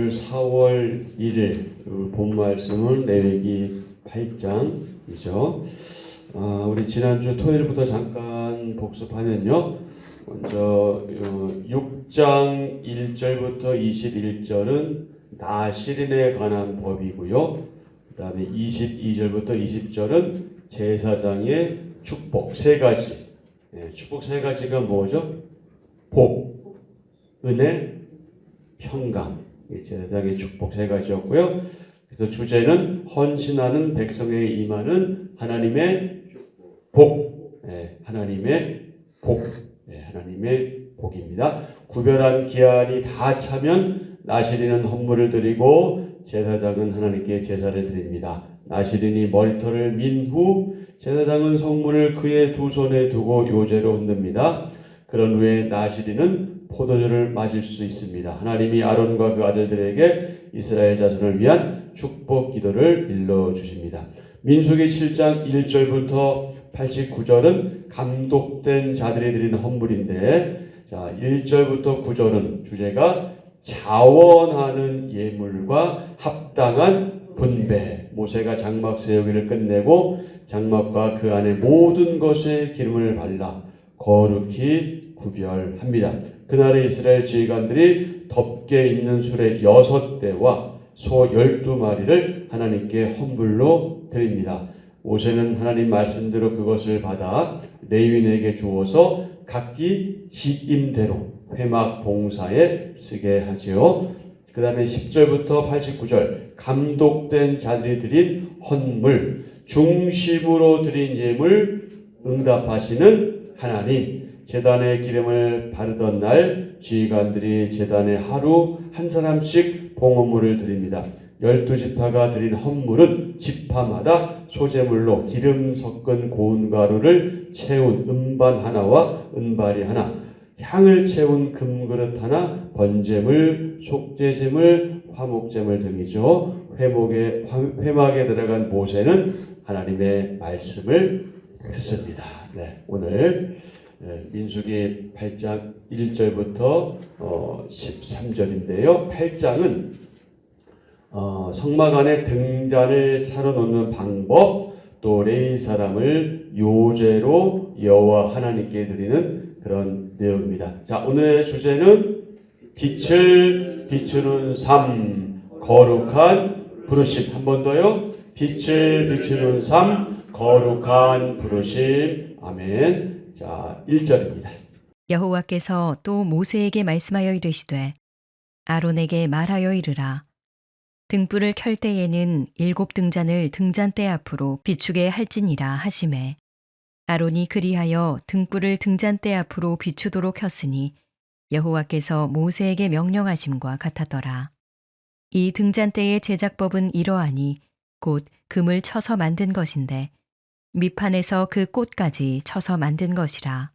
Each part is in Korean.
오늘 4월 1일 본 말씀은 레위기 8장이죠. 우리 지난주 토요일부터 잠깐 복습하면요. 먼저 6장 1절부터 21절은 나시린에 관한 법이고요. 그 다음에 22절부터 20절은 제사장의 축복 세 가지. 축복 세 가지가 뭐죠? 복, 은혜, 평강. 제사장의 축복 세 가지였고요. 그래서 주제는 헌신하는 백성에게 임하는 하나님의 복, 하나님의 복, 하나님의 복입니다. 구별한 기한이 다 차면 나시린은 헌물을 드리고 제사장은 하나님께 제사를 드립니다. 나시린이 머리털을 민 후 제사장은 성물을 그의 두 손에 두고 요제로 흔듭니다. 그런 후에 나시린은 포도주를 마실 수 있습니다. 하나님이 아론과 그 아들들에게 이스라엘 자손을 위한 축복 기도를 일러주십니다. 민수기 7장 1절부터 89절은 감독된 자들이 드리는 헌물인데, 1절부터 9절은 주제가 자원하는 예물과 합당한 분배. 모세가 장막 세우기를 끝내고 장막과 그 안에 모든 것에 기름을 발라 거룩히 구별합니다. 그날에 이스라엘 지휘관들이 덮개 있는 수레 6대와 소 12마리를 하나님께 헌물로 드립니다. 모세는 하나님 말씀대로 그것을 받아 레위인에게 주어서 각기 직임대로 회막 봉사에 쓰게 하지요. 그 다음에 10절부터 89절 감독된 자들이 드린 헌물, 중심으로 드린 예물 응답하시는 하나님. 제단에 기름을 바르던 날 지휘관들이 제단에 하루 한 사람씩 봉헌물을 드립니다. 12지파가 드린 헌물은 지파마다 소재물로 기름 섞은 고운 가루를 채운 음반 하나와 은발이 하나, 향을 채운 금그릇 하나, 번제물, 속죄제물, 화목제물 등이죠. 회막에 들어간 모세는 하나님의 말씀을 듣습니다. 오늘 민수기 8장 1절부터 13절인데요. 8장은 성막 안에 등잔을 차려놓는 방법, 또 레위 사람을 요제로 여호와 하나님께 드리는 그런 내용입니다. 오늘의 주제는 빛을 비추는 삶, 거룩한 부르심. 한 번 더요. 빛을 비추는 삶, 거룩한 부르심. 아멘. 1절입니다. 여호와께서 또 모세에게 말씀하여 이르시되 아론에게 말하여 이르라. 등불을 켤 때에는 7 등잔을 등잔대 앞으로 비추게 할지니라 하시매 아론이 그리하여 등불을 등잔대 앞으로 비추도록 켰으니 여호와께서 모세에게 명령하심과 같았더라. 이 등잔대의 제작법은 이러하니 곧 금을 쳐서 만든 것인데 밑판에서 그 꽃까지 쳐서 만든 것이라.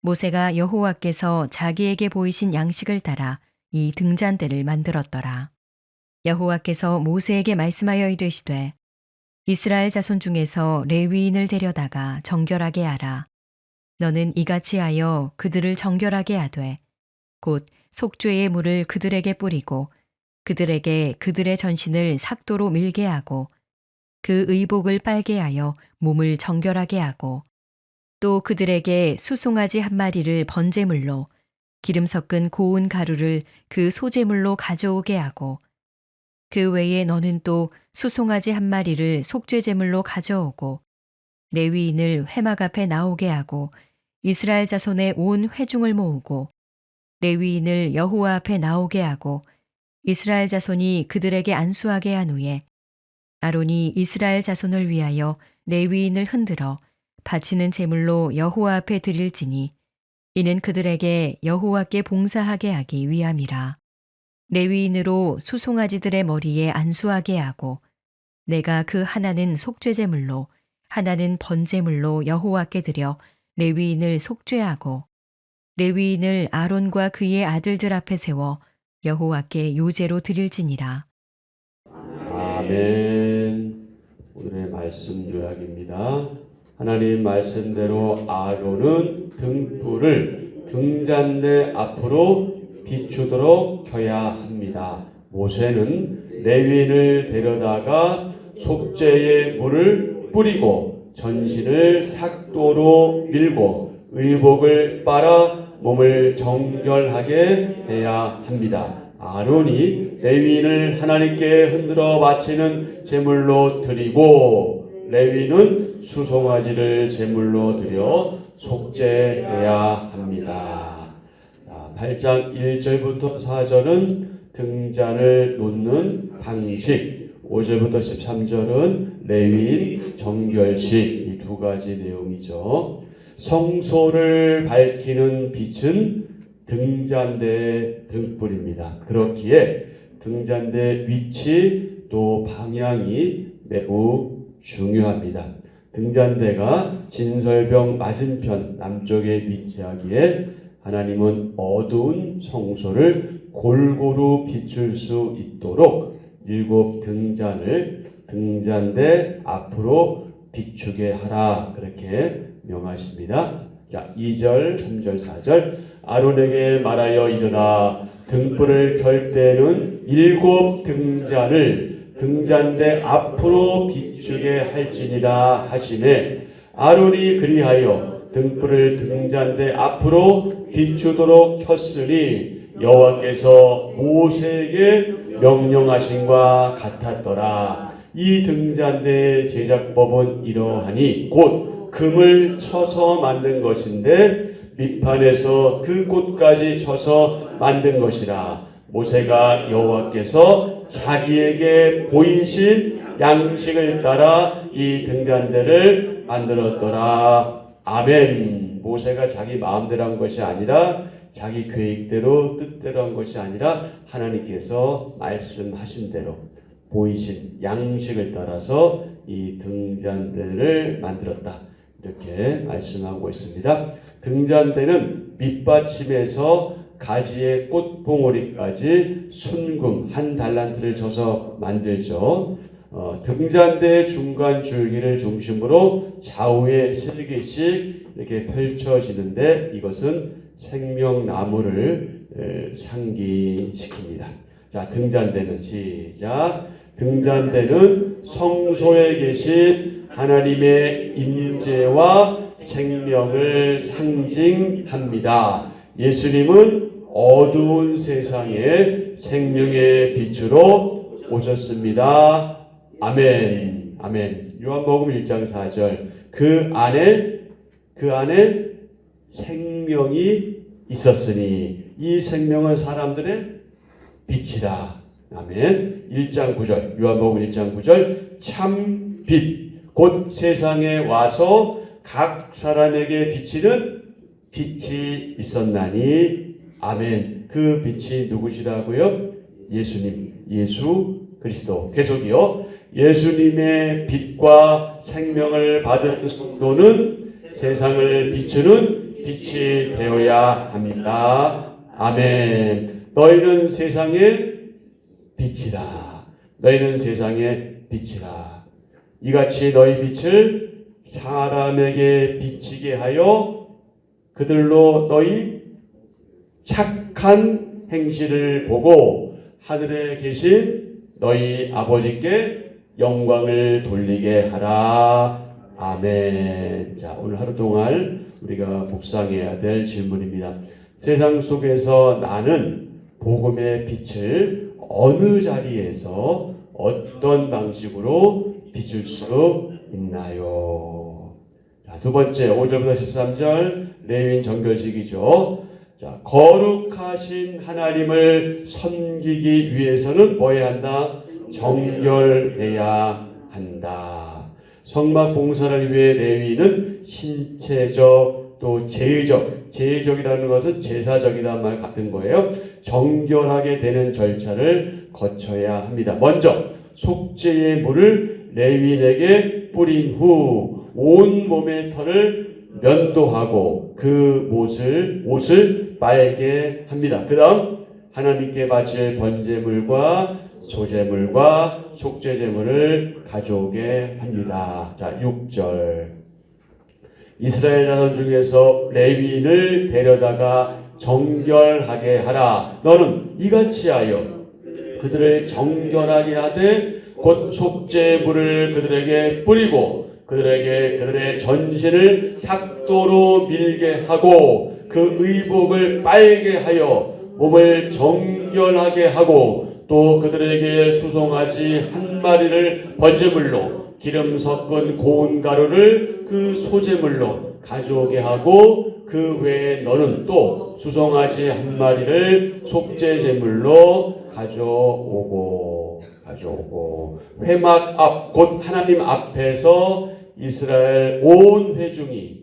모세가 여호와께서 자기에게 보이신 양식을 따라 이 등잔대를 만들었더라. 여호와께서 모세에게 말씀하여 이르시되 이스라엘 자손 중에서 레위인을 데려다가 정결하게 하라. 너는 이같이 하여 그들을 정결하게 하되 곧 속죄의 물을 그들에게 뿌리고 그들에게 그들의 전신을 삭도로 밀게 하고 그 의복을 빨게 하여 몸을 정결하게 하고 또 그들에게 수송아지 한 마리를 번제물로 기름 섞은 고운 가루를 그 소제물로 가져오게 하고 그 외에 너는 또 수송아지 한 마리를 속죄제물로 가져오고 레위인을 회막 앞에 나오게 하고 이스라엘 자손의 온 회중을 모으고 레위인을 여호와 앞에 나오게 하고 이스라엘 자손이 그들에게 안수하게 한 후에 아론이 이스라엘 자손을 위하여 레위인을 흔들어 바치는 제물로 여호와 앞에 드릴지니 이는 그들에게 여호와께 봉사하게 하기 위함이라. 레위인으로 수송아지들의 머리에 안수하게 하고 내가 그 하나는 속죄제물로 하나는 번제물로 여호와께 드려 레위인을 속죄하고 레위인을 아론과 그의 아들들 앞에 세워 여호와께 요제로 드릴지니라. 아멘. 오늘의 말씀 요약입니다. 하나님 말씀대로 아론은 등불을 등잔대 앞으로 비추도록 켜야 합니다. 모세는 레위인을 데려다가 속죄의 물을 뿌리고 전신을 삭도로 밀고 의복을 빨아 몸을 정결하게 해야 합니다. 아론이 레위인을 하나님께 흔들어 바치는 제물로 드리고 레위인은 수송아지를 제물로 드려 속죄해야 합니다. 8장 1절부터 4절은 등잔을 놓는 방식, 5절부터 13절은 레위인 정결식, 이 두 가지 내용이죠. 성소를 밝히는 빛은 등잔대 등불입니다. 그렇기에 등잔대 위치 또 방향이 매우 중요합니다. 등잔대가 진설병 맞은편 남쪽에 위치하기에 하나님은 어두운 성소를 골고루 비출 수 있도록 7 등잔을 등잔대 앞으로 비추게 하라 그렇게 명하십니다. 자, 2절, 3절, 4절 아론에게 말하여 이르라 등불을 켤 때는 7 등잔을 등잔대 앞으로 비추게 할지니라 하시매 아론이 그리하여 등불을 등잔대 앞으로 비추도록 켰으니 여호와께서 모세에게 명령하신과 같았더라. 이 등잔대의 제작법은 이러하니 곧 금을 쳐서 만든 것인데 밑판에서 그 꽃까지 쳐서 만든 것이라. 모세가 여호와께서 자기에게 보이신 양식을 따라 이 등잔대를 만들었더라. 아멘. 모세가 자기 마음대로 한 것이 아니라 자기 계획대로 뜻대로 한 것이 아니라 하나님께서 말씀하신 대로 보이신 양식을 따라서 이 등잔대를 만들었다. 이렇게 말씀하고 있습니다. 등잔대는 밑받침에서 가지의 꽃봉오리까지 순금 한 달란트를 쳐서 만들죠. 등잔대의 중간 줄기를 중심으로 좌우에 3개씩 이렇게 펼쳐지는데 이것은 생명나무를 상기시킵니다. 자, 등잔대는 시작. 등잔대는 성소에 계신 하나님의 임재와 생명을 상징합니다. 예수님은 어두운 세상에 생명의 빛으로 오셨습니다. 아멘. 아멘. 요한복음 1장 4절. 그 안에 생명이 있었으니 이 생명은 사람들의 빛이라. 아멘. 1장 9절. 요한복음 1장 9절. 참 빛, 곧 세상에 와서 각 사람에게 비치는 빛이 있었나니. 아멘. 그 빛이 누구시라고요? 예수님, 예수 그리스도. 계속이요. 예수님의 빛과 생명을 받은 성도는 세상을 비추는 빛이 되어야 합니다. 아멘. 너희는 세상의 빛이라. 너희는 세상의 빛이라. 이같이 너희 빛을 사람에게 비치게 하여 그들로 너희 착한 행실을 보고 하늘에 계신 너희 아버지께 영광을 돌리게 하라. 아멘. 자, 오늘 하루 동안 우리가 묵상해야 될 질문입니다. 세상 속에서 나는 복음의 빛을 어느 자리에서 어떤 방식으로 비출 수 있나요? 자, 두 번째 5절부터 13절 레위인 정결식이죠. 자, 거룩하신 하나님을 섬기기 위해서는 뭐 해야 한다? 정결해야 한다. 성막 봉사를 위해 레위인은 신체적 또 제의적이라는 것은 제사적이라는 말 같은 거예요. 정결하게 되는 절차를 거쳐야 합니다. 먼저 속죄의 물을 레위인에게 뿌린 후 온 몸의 털을 면도하고 그 옷을 빨게 합니다. 그 다음 하나님께 바칠 번제물과 소제물과 속죄제물을 가져오게 합니다. 자, 6절. 이스라엘 자손 중에서 레위인을 데려다가 정결하게 하라. 너는 이같이 하여 그들을 정결하게 하되 곧 속죄물을 그들에게 뿌리고 그들에게 그들의 전신을 삭도로 밀게 하고 그 의복을 빨게 하여 몸을 정결하게 하고 또 그들에게 수송아지 한 마리를 번제물로 기름 섞은 고운 가루를 그 소제물로 가져오게 하고 그 외에 너는 또 수송아지 한 마리를 속죄제물로 가져오고 회막 앞 곧 하나님 앞에서 이스라엘 온 회중이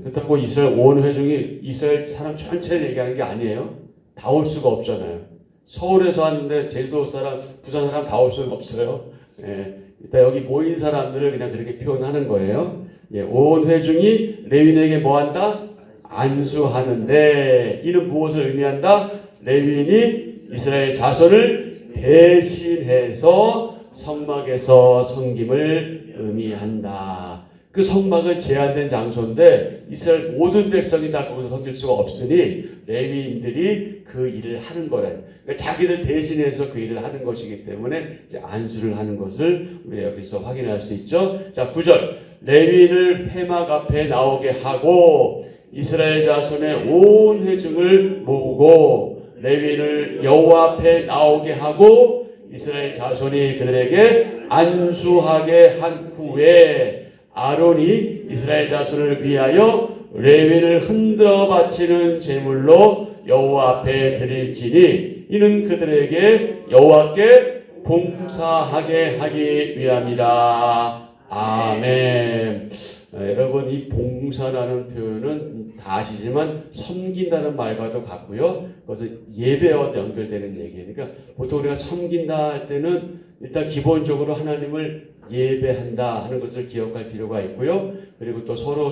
그렇다고 이스라엘 온 회중이 이스라엘 사람 전체를 얘기하는 게 아니에요. 다 올 수가 없잖아요. 서울에서 왔는데 제주도 사람, 부산 사람 다 올 수는 없어요. 일단 여기 모인 사람들을 그냥 그렇게 표현하는 거예요. 온 회중이 레위인에게 뭐한다? 안수하는데 이는 무엇을 의미한다? 레위인이 이스라엘 자손을 대신해서 성막에서 섬김을 의미한다. 그 성막은 제한된 장소인데 이스라엘 모든 백성이 다 거기서 섬길 수가 없으니 레위인들이 그 일을 하는 거래요. 그러니까 자기들 대신해서 그 일을 하는 것이기 때문에 이제 안수를 하는 것을 우리가 여기서 확인할 수 있죠. 자, 9절. 레위인을 회막 앞에 나오게 하고 이스라엘 자손의 온 회중을 모으고 레위인을 여호와 앞에 나오게 하고 이스라엘 자손이 그들에게 안수하게 한 후에 아론이 이스라엘 자손을 위하여 레위인을 흔들어 바치는 제물로 여호와 앞에 드릴지니 이는 그들에게 여호와께 봉사하게 하기 위함이라. 아멘. 여러분 이 봉사라는 표현은 다 아시지만 섬긴다는 말과도 같고요. 그것은 예배와 연결되는 얘기니까 보통 우리가 섬긴다 할 때는 일단 기본적으로 하나님을 예배한다 하는 것을 기억할 필요가 있고요. 그리고 또 서로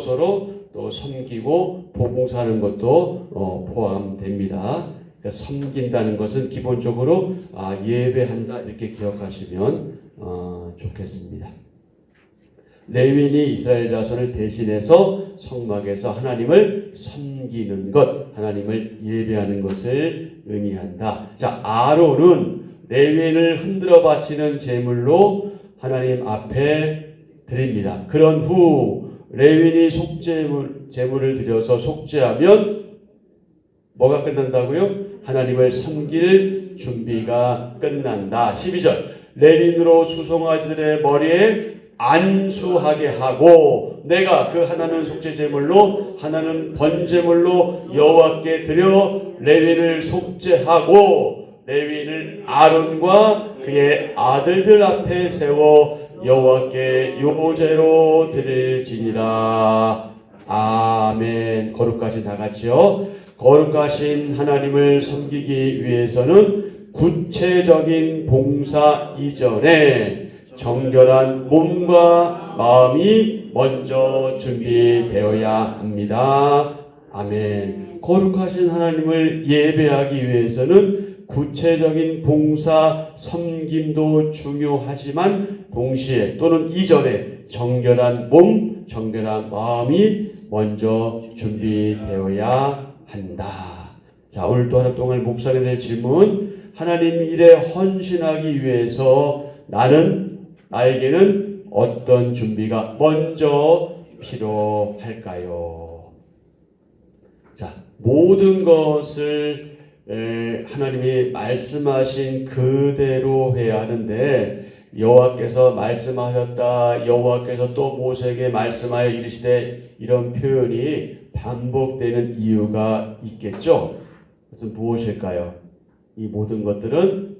또 섬기고 봉사하는 것도 포함됩니다. 그러니까 섬긴다는 것은 기본적으로 예배한다 이렇게 기억하시면 좋겠습니다. 레위인이 이스라엘 자손을 대신해서 성막에서 하나님을 섬기는 것, 하나님을 예배하는 것을 의미한다. 자, 아론은 레위인을 흔들어 바치는 제물로 하나님 앞에 드립니다. 그런 후 레위인이 제물을 드려서 속죄하면 뭐가 끝난다고요? 하나님을 섬길 준비가 끝난다. 12절. 레위인으로 수송아지들의 머리에 안수하게 하고 내가 그 하나는 속죄제물로 하나는 번제물로 여호와께 드려 레위인을 속죄하고 레위인을 아론과 그의 아들들 앞에 세워 여호와께 요제로 드릴지니라. 아멘. 거룩하신 다 같이요. 거룩하신 하나님을 섬기기 위해서는 구체적인 봉사 이전에 정결한 몸과 마음이 먼저 준비되어야 합니다. 아멘. 거룩하신 하나님을 예배하기 위해서는 구체적인 봉사, 섬김도 중요하지만 동시에 또는 이전에 정결한 몸, 정결한 마음이 먼저 준비되어야 한다. 자, 오늘 또 하루 동안 묵상해 될 질문. 하나님 일에 헌신하기 위해서 나에게는 어떤 준비가 먼저 필요할까요? 자, 모든 것을 하나님이 말씀하신 그대로 해야 하는데 여호와께서 말씀하셨다, 여호와께서 또 모세에게 말씀하여 이르시되 이런 표현이 반복되는 이유가 있겠죠. 그것은 무엇일까요? 이 모든 것들은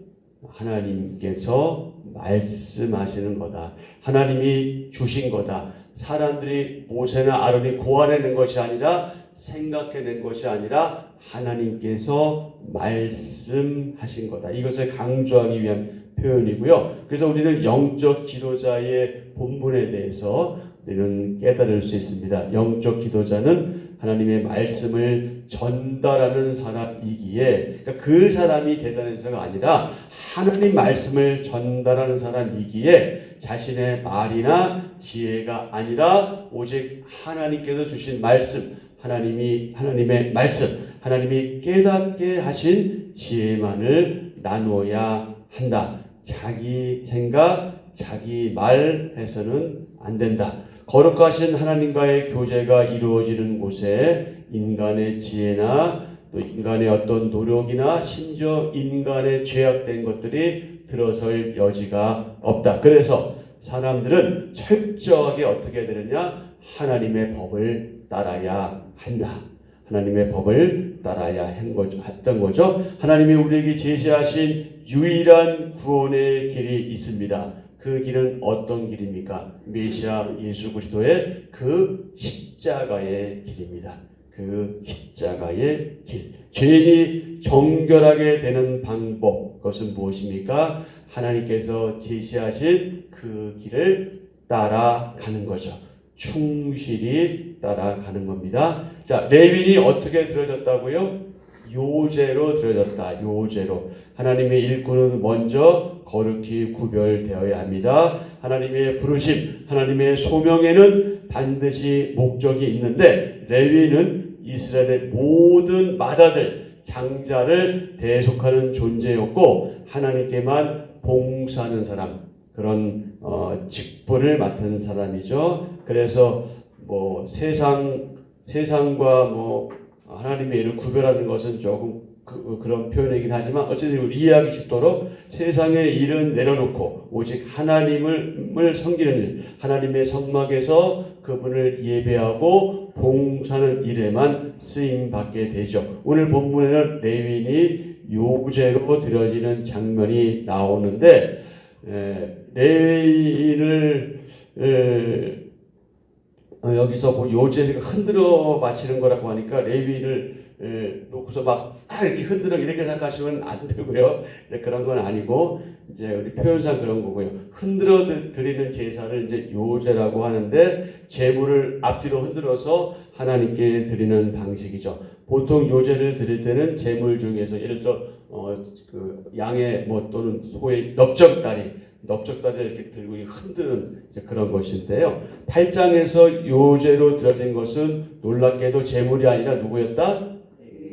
하나님께서 말씀하시는 거다. 하나님이 주신 거다. 사람들이 모세나 아론이 고안해낸 것이 아니라 생각해낸 것이 아니라 하나님께서 말씀하신 거다. 이것을 강조하기 위한 표현이고요. 그래서 우리는 영적 지도자의 본분에 대해서 우리는 깨달을 수 있습니다. 영적 지도자는 하나님의 말씀을 전달하는 사람이기에 그러니까 그 사람이 대단해서가 아니라 하나님 말씀을 전달하는 사람이기에 자신의 말이나 지혜가 아니라 오직 하나님께서 주신 말씀, 하나님의 말씀, 하나님이 깨닫게 하신 지혜만을 나누어야 한다. 자기 생각, 자기 말 해서는 안 된다. 거룩하신 하나님과의 교제가 이루어지는 곳에 인간의 지혜나 또 인간의 어떤 노력이나 심지어 인간의 죄악된 것들이 들어설 여지가 없다. 그래서 사람들은 철저하게 어떻게 해야 되느냐? 하나님의 법을 따라야 한다. 하나님의 법을 따라야 했던 거죠. 하나님이 우리에게 제시하신 유일한 구원의 길이 있습니다. 그 길은 어떤 길입니까? 메시아 예수 그리스도의 그 십자가의 길입니다. 그 십자가의 길. 죄인이 정결하게 되는 방법, 그것은 무엇입니까? 하나님께서 제시하신 그 길을 따라가는 거죠. 충실히 따라가는 겁니다. 자, 레위인이 어떻게 들어졌다고요? 요제로 들어졌다. 요제로. 하나님의 일꾼은 먼저 거룩히 구별되어야 합니다. 하나님의 부르심, 하나님의 소명에는 반드시 목적이 있는데 레위인은 이스라엘의 모든 마다들, 장자를 대속하는 존재였고 하나님께만 봉사하는 사람, 그런 직분을 맡은 사람이죠. 그래서 뭐 세상과 뭐 하나님의 일을 구별하는 것은 조금 그런 표현이긴 하지만 어쨌든 우리 이해하기 쉽도록 세상의 일은 내려놓고 오직 하나님을 섬기는 일, 하나님의 성막에서 그분을 예배하고 봉사하는 일에만 쓰임 받게 되죠. 오늘 본문에는 레위인이 요제로 드려지는 장면이 나오는데 레위인을 여기서 뭐 요제를 흔들어 바치는 거라고 하니까 레위인을 놓고서 막 이렇게 흔들어 이렇게 생각하시면 안 되고요. 그런 건 아니고 이제 우리 표현상 그런 거고요. 흔들어 드리는 제사를 이제 요제라고 하는데 제물을 앞뒤로 흔들어서 하나님께 드리는 방식이죠. 보통 요제를 드릴 때는 제물 중에서 예를 들어 그 양의 뭐 또는 소의 넓적다리를 이렇게 들고 흔드는 그런 것인데요. 8장에서 요제로 드려진 것은 놀랍게도 제물이 아니라 누구였다?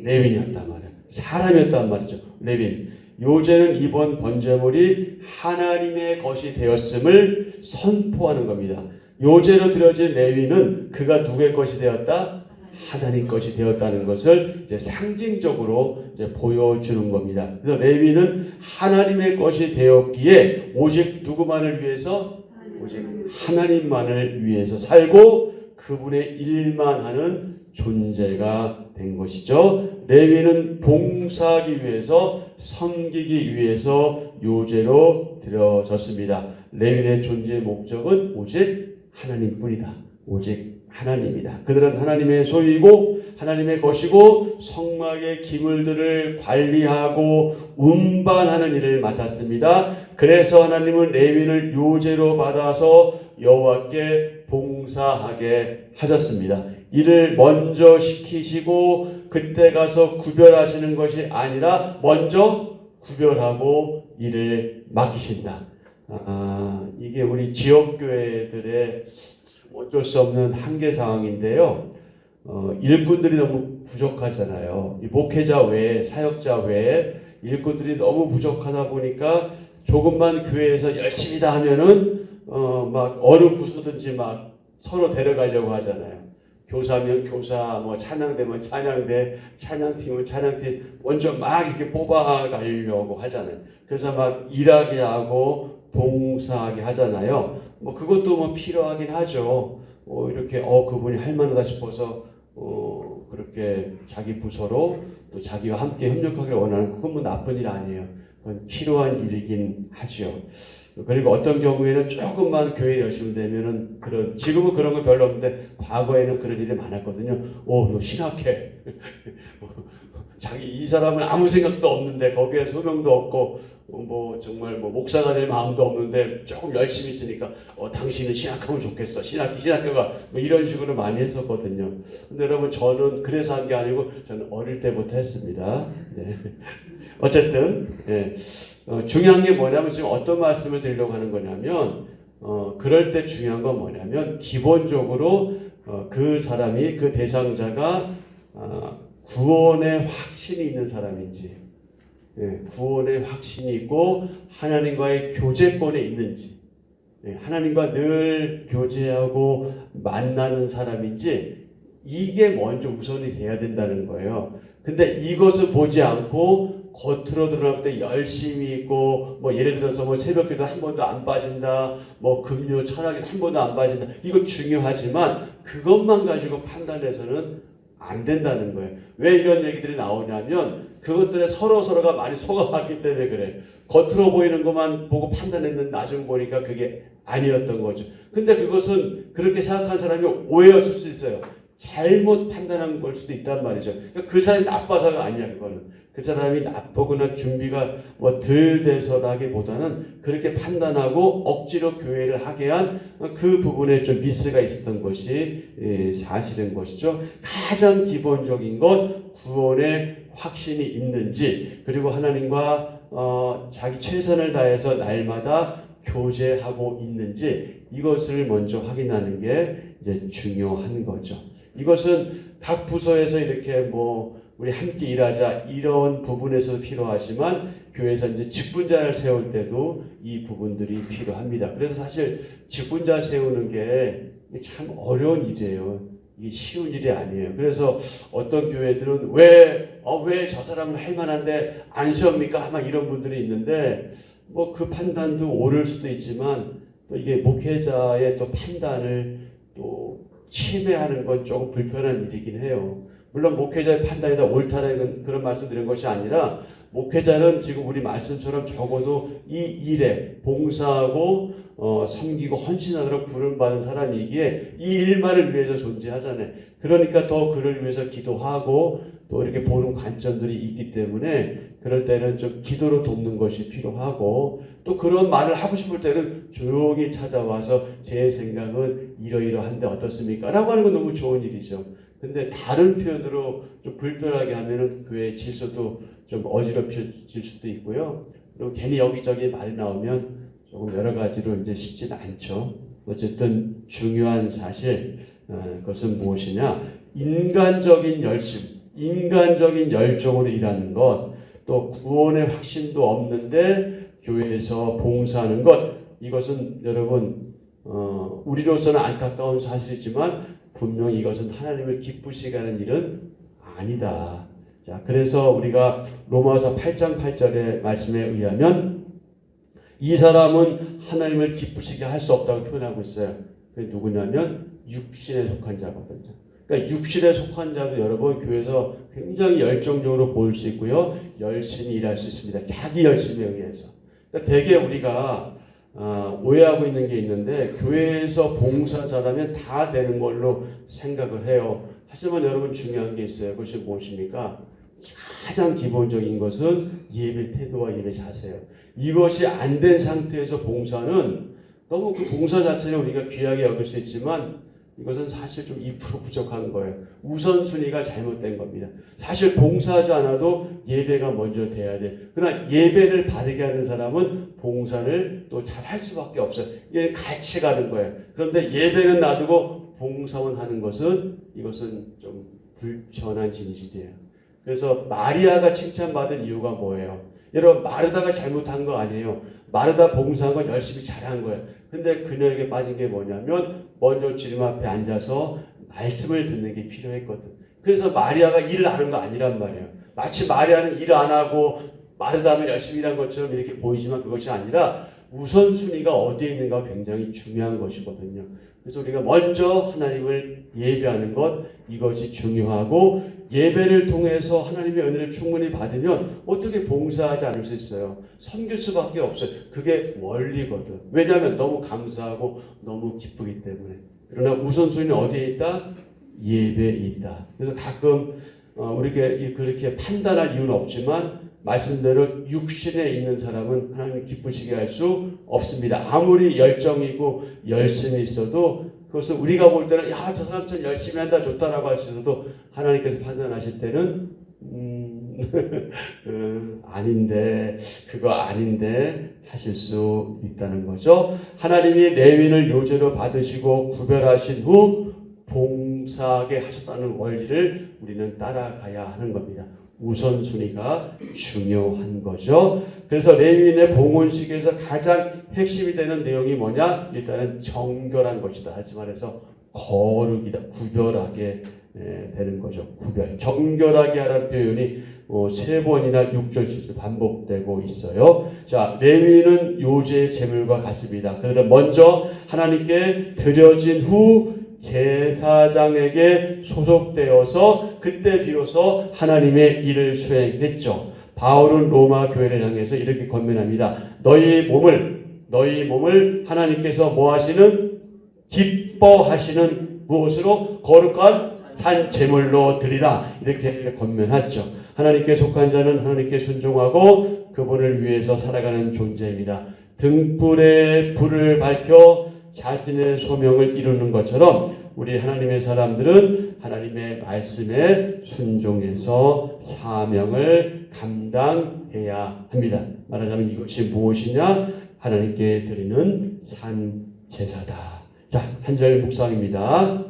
레위인이었단 말이에요. 사람이었단 말이죠. 레위인. 요제는 이번 번제물이 하나님의 것이 되었음을 선포하는 겁니다. 요제로 드려진 레위인은 그가 누구의 것이 되었다? 하나님 것이 되었다는 것을 이제 상징적으로 이제 보여주는 겁니다. 그래서 레위는 하나님의 것이 되었기에 오직 누구만을 위해서? 오직 하나님만을 위해서 살고 그분의 일만 하는 존재가 된 것이죠. 레위는 봉사하기 위해서, 섬기기 위해서 요제로 드려졌습니다. 레위의 존재의 목적은 오직 하나님뿐이다. 오직 하나님이다. 그들은 하나님의 소유이고 하나님의 것이고 성막의 기물들을 관리하고 운반하는 일을 맡았습니다. 그래서 하나님은 레위인을 요제로 받아서 여호와께 봉사하게 하셨습니다. 일을 먼저 시키시고 그때 가서 구별하시는 것이 아니라 먼저 구별하고 일을 맡기신다. 이게 우리 지역교회들의 어쩔 수 없는 한계 상황인데요. 일꾼들이 너무 부족하잖아요. 이 목회자 외에, 사역자 외에 일꾼들이 너무 부족하다 보니까 조금만 교회에서 열심히 다 하면은 막 어느 부서든지 막 서로 데려가려고 하잖아요. 교사면 교사, 뭐 찬양대면 찬양대, 찬양팀은 찬양팀 먼저 막 이렇게 뽑아가려고 하잖아요. 그래서 막 일하게 하고 봉사하게 하잖아요. 뭐 그것도 뭐 필요하긴 하죠. 이렇게 그분이 할 만하다 싶어서 그렇게 자기 부서로 또 자기와 함께 협력하기를 원하는 그건 뭐 나쁜 일 아니에요. 그건 필요한 일이긴 하죠. 그리고 어떤 경우에는 조금만 교회 열심히 되면은 지금은 그런 거 별로 없는데 과거에는 그런 일이 많았거든요. 너 신학해. 이 사람은 아무 생각도 없는데 거기에 소명도 없고 뭐 정말 뭐 목사가 될 마음도 없는데 조금 열심히 있으니까 당신은 신학하면 좋겠어. 신학교가 뭐 이런 식으로 많이 했었거든요. 근데 여러분 저는 그래서 한 게 아니고 저는 어릴 때부터 했습니다. 네. 어쨌든 중요한 게 뭐냐면 지금 어떤 말씀을 드리려고 하는 거냐면 그럴 때 중요한 건 뭐냐면 기본적으로 그 사람이 그 대상자가 구원의 확신이 있는 사람인지 구원의 확신이 있고 하나님과의 교제권에 있는지, 하나님과 늘 교제하고 만나는 사람인지 이게 먼저 우선이 돼야 된다는 거예요. 근데 이것을 보지 않고 겉으로 드러날 때 열심히 있고 뭐 예를 들어서 뭐 새벽기도 한 번도 안 빠진다, 뭐 금요 철학이 한 번도 안 빠진다, 이거 중요하지만 그것만 가지고 판단해서는 안 된다는 거예요. 왜 이런 얘기들이 나오냐면 그것들에 서로가 많이 속아왔기 때문에 그래. 겉으로 보이는 것만 보고 판단했는데 나중에 보니까 그게 아니었던 거죠. 근데 그것은 그렇게 생각한 사람이 오해였을 수 있어요. 잘못 판단한 걸 수도 있단 말이죠. 그러니까 그 사람이 나빠서가 아니야. 그거는 그 사람이 나쁘거나 준비가 뭐 덜 돼서라기보다는 그렇게 판단하고 억지로 교회를 하게 한 그 부분에 좀 미스가 있었던 것이 사실인 것이죠. 가장 기본적인 것, 구원의 확신이 있는지, 그리고 하나님과 자기 최선을 다해서 날마다 교제하고 있는지, 이것을 먼저 확인하는 게 이제 중요한 거죠. 이것은 각 부서에서 이렇게 뭐 우리 함께 일하자 이런 부분에서 필요하지만 교회에서 이제 직분자를 세울 때도 이 부분들이 필요합니다. 그래서 사실 직분자 세우는 게 참 어려운 일이에요. 이게 쉬운 일이 아니에요. 그래서 어떤 교회들은 왜 저 사람은 할 만한데 안 세웁니까? 아마 이런 분들이 있는데 뭐 그 판단도 옳을 수도 있지만 또 이게 목회자의 또 판단을 또 침해하는 건 조금 불편한 일이긴 해요. 물론 목회자의 판단이 다 옳다는 그런 말씀 드린 것이 아니라 목회자는 지금 우리 말씀처럼 적어도 이 일에 봉사하고 섬기고 헌신하도록 부름받은 사람이기에 이 일만을 위해서 존재하잖아요. 그러니까 더 그를 위해서 기도하고 또 이렇게 보는 관점들이 있기 때문에 그럴 때는 좀 기도로 돕는 것이 필요하고 또 그런 말을 하고 싶을 때는 조용히 찾아와서 제 생각은 이러이러한데 어떻습니까? 라고 하는 건 너무 좋은 일이죠. 근데 다른 표현으로 좀 불편하게 하면은 교회 질서도 좀 어지럽혀질 수도 있고요. 그리고 괜히 여기저기 말이 나오면 조금 여러 가지로 이제 쉽지는 않죠. 어쨌든 중요한 사실, 그것은 무엇이냐? 인간적인 열심, 인간적인 열정으로 일하는 것, 또 구원의 확신도 없는데 교회에서 봉사하는 것, 이것은 여러분 우리로서는 안타까운 사실이지만 분명히 이것은 하나님을 기쁘시게 하는 일은 아니다. 자, 그래서 우리가 로마서 8장 8절의 말씀에 의하면 이 사람은 하나님을 기쁘시게 할 수 없다고 표현하고 있어요. 그게 누구냐면 육신에 속한 자거든요. 그러니까 육신에 속한 자도 여러분 교회에서 굉장히 열정적으로 보일 수 있고요. 열심히 일할 수 있습니다. 자기 열심에 의해서. 그러니까 대개 우리가 오해하고 있는 게 있는데 교회에서 봉사자라면 다 되는 걸로 생각을 해요. 하지만 여러분 중요한 게 있어요. 그것이 무엇입니까? 가장 기본적인 것은 예배 태도와 예배 자세예요. 이것이 안 된 상태에서 봉사는 너무 그 봉사 자체를 우리가 귀하게 여길 수 있지만 이것은 사실 좀 2% 부족한 거예요. 우선순위가 잘못된 겁니다. 사실 봉사하지 않아도 예배가 먼저 돼야 돼. 그러나 예배를 바르게 하는 사람은 봉사를 또 잘 할 수밖에 없어요. 이게 같이 가는 거예요. 그런데 예배는 놔두고 봉사만 하는 것은 이것은 좀 불편한 진실이에요. 그래서 마리아가 칭찬받은 이유가 뭐예요? 여러분 마르다가 잘못한 거 아니에요. 마르다 봉사한 건 열심히 잘한 거예요. 근데 그녀에게 빠진 게 뭐냐면 먼저 주님 앞에 앉아서 말씀을 듣는 게 필요했거든. 그래서 마리아가 일을 하는 거 아니란 말이에요. 마치 마리아는 일 안 하고 마르다는 열심히 일한 것처럼 이렇게 보이지만 그것이 아니라 우선순위가 어디에 있는가 굉장히 중요한 것이거든요. 그래서 우리가 먼저 하나님을 예배하는 것, 이것이 중요하고 예배를 통해서 하나님의 은혜를 충분히 받으면 어떻게 봉사하지 않을 수 있어요? 섬길 수밖에 없어요. 그게 원리거든. 왜냐하면 너무 감사하고 너무 기쁘기 때문에. 그러나 우선순위는 어디에 있다? 예배에 있다. 그래서 가끔 우리가 그렇게 판단할 이유는 없지만 말씀대로 육신에 있는 사람은 하나님 기쁘시게 할 수 없습니다. 아무리 열정이고 열심히 있어도 그것을 우리가 볼 때는 저 사람 참 열심히 한다 좋다라고 할 수 있어도 하나님께서 판단하실 때는 아닌데 그거 아닌데 하실 수 있다는 거죠. 하나님이 레위인을 요제로 받으시고 구별하신 후 봉사하게 하셨다는 원리를 우리는 따라가야 하는 겁니다. 우선순위가 중요한 거죠. 그래서 레위인의 봉헌식에서 가장 핵심이 되는 내용이 뭐냐? 일단은 정결한 것이다. 다시 말해서 거룩이다. 구별하게 되는 거죠. 구별. 정결하게 하라는 표현이 3번이나 6절씩 반복되고 있어요. 자, 레위인은 요제 제물과 같습니다. 그들은 먼저 하나님께 드려진 후 제사장에게 소속되어서 그때 비로소 하나님의 일을 수행했죠. 바울은 로마 교회를 향해서 이렇게 권면합니다. 너희 몸을 하나님께서 뭐 하시는? 기뻐하시는 무엇으로? 거룩한 산 제물로 드리라. 이렇게 권면하죠. 하나님께 속한 자는 하나님께 순종하고 그분을 위해서 살아가는 존재입니다. 등불에 불을 밝혀 자신의 소명을 이루는 것처럼 우리 하나님의 사람들은 하나님의 말씀에 순종해서 사명을 감당해야 합니다. 말하자면 이것이 무엇이냐? 하나님께 드리는 산 제사다. 자, 한 절 묵상입니다.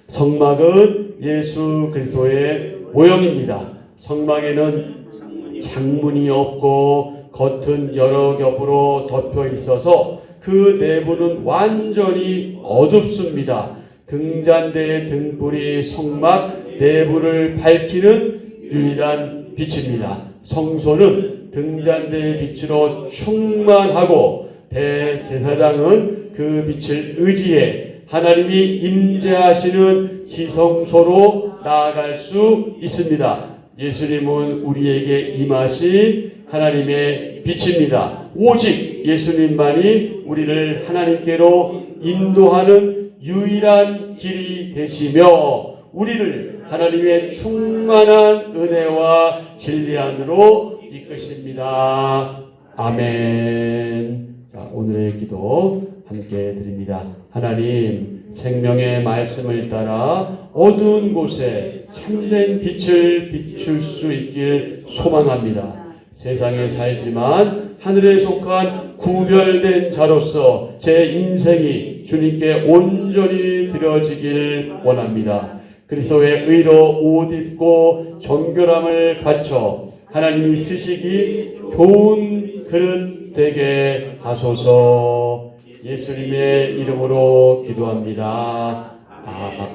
성막은 예수 그리스도의 모형입니다. 성막에는 창문이 없고 겉은 여러 겹으로 덮여 있어서 그 내부는 완전히 어둡습니다. 등잔대의 등불이 성막 내부를 밝히는 유일한 빛입니다. 성소는 등잔대의 빛으로 충만하고 대제사장은 그 빛을 의지해 하나님이 임재하시는 지성소로 나아갈 수 있습니다. 예수님은 우리에게 임하신 하나님의 빛입니다. 오직 예수님만이 우리를 하나님께로 인도하는 유일한 길이 되시며 우리를 하나님의 충만한 은혜와 진리 안으로 이끄십니다. 아멘. 자, 오늘의 기도 함께 드립니다. 하나님, 생명의 말씀을 따라 어두운 곳에 참된 빛을 비출 수 있길 소망합니다. 세상에 살지만 하늘에 속한 구별된 자로서 제 인생이 주님께 온전히 드려지길 원합니다. 그리스도의 의로 옷 입고 정결함을 갖춰 하나님이 쓰시기 좋은 그릇 되게 하소서. 예수님의 이름으로 기도합니다.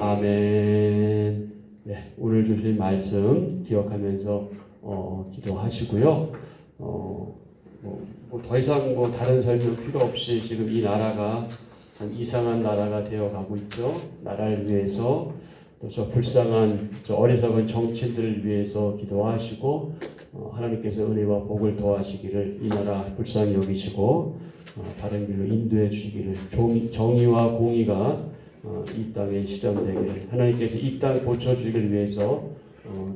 아멘. 네, 오늘 주신 말씀 기억하면서 기도하시고요. 더 이상 다른 설명 필요 없이 지금 이 나라가 참 이상한 나라가 되어가고 있죠. 나라를 위해서 또 저 불쌍한 저 어리석은 정치인들을 위해서 기도하시고 하나님께서 은혜와 복을 더하시기를 이 나라 불쌍히 여기시고 바른 길로 인도해 주시기를 정의와 공의가 이 땅에 실현되기를 하나님께서 이 땅 고쳐주기를 위해서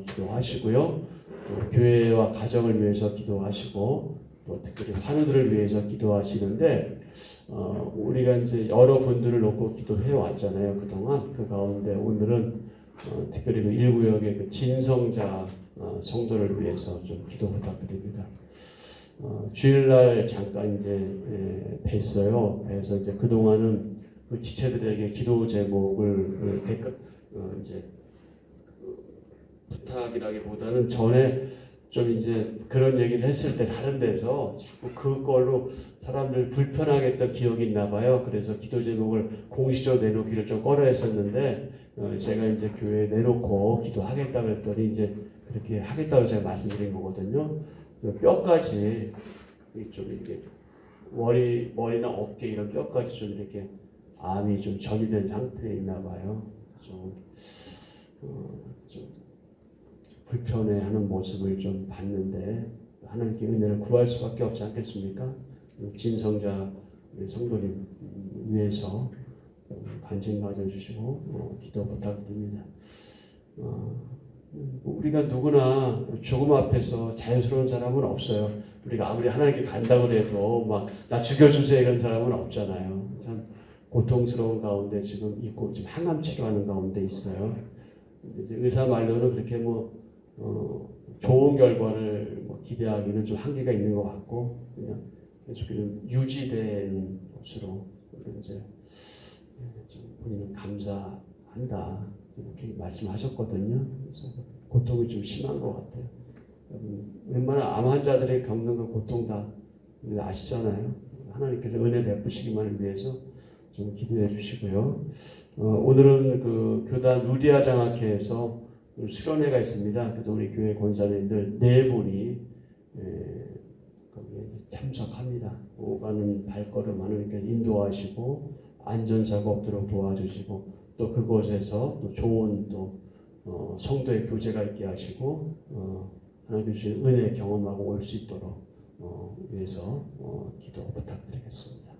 기도하시고요. 또 교회와 가정을 위해서 기도하시고 또 특별히 환우들을 위해서 기도하시는데 우리가 이제 여러분들을 놓고 기도해 왔잖아요. 그동안 그 가운데 오늘은 특별히 그 1구역의 그 진성자 성도를 위해서 좀 기도 부탁드립니다. 주일날 잠깐 이제 뵀어요. 그래서 이제 그 동안은 그 지체들에게 기도 제목을 이제 부탁이라기보다는 전에 좀 이제 그런 얘기를 했을 때 다른 데서 자꾸 그걸로 사람들 불편하게 했던 기억이 있나 봐요. 그래서 기도 제목을 공식적으로 내놓기를 좀 꺼려했었는데 제가 이제 교회에 내놓고 기도하겠다고 했더니 이제 그렇게 하겠다고 제가 말씀드린 거거든요. 뼈까지 좀 이렇게 머리나 어깨 이런 뼈까지 좀 이렇게 암이 좀 전이 된 상태에 있나 봐요. 좀 불편해하는 모습을 좀 봤는데 하나님께 은혜를 구할 수밖에 없지 않겠습니까? 진성자 성도님 위해서 관심 가져주시고 기도 부탁드립니다. 우리가 누구나 죽음 앞에서 자유스러운 사람은 없어요. 우리가 아무리 하나님께 간다고 해도 막 나 죽여주세요 이런 사람은 없잖아요. 참 고통스러운 가운데 지금 있고 지금 항암 치료하는 가운데 있어요. 이제 의사 말로는 그렇게 좋은 결과를 기대하기는 좀 한계가 있는 것 같고 그냥 계속 유지된 것으로 이제 좀 본인은 감사한다 이렇게 말씀하셨거든요. 그래서 고통이 좀 심한 것 같아요. 웬만한 암 환자들이 겪는 그 고통 다 아시잖아요. 하나님께서 은혜 베푸시기만을 위해서 좀 기도해 주시고요. 오늘은 그 교단 루디아 장학회에서 수련회가 있습니다. 그래서 우리 교회 권사님들 4분이 거기에 참석합니다. 오가는 발걸음 하나님께서 인도하시고 안전사고 없도록 도와주시고 또 그곳에서 또 좋은 또 성도의 교제가 있게 하시고 하나님 주신 은혜 경험하고 올 수 있도록 위해서 기도 부탁드리겠습니다.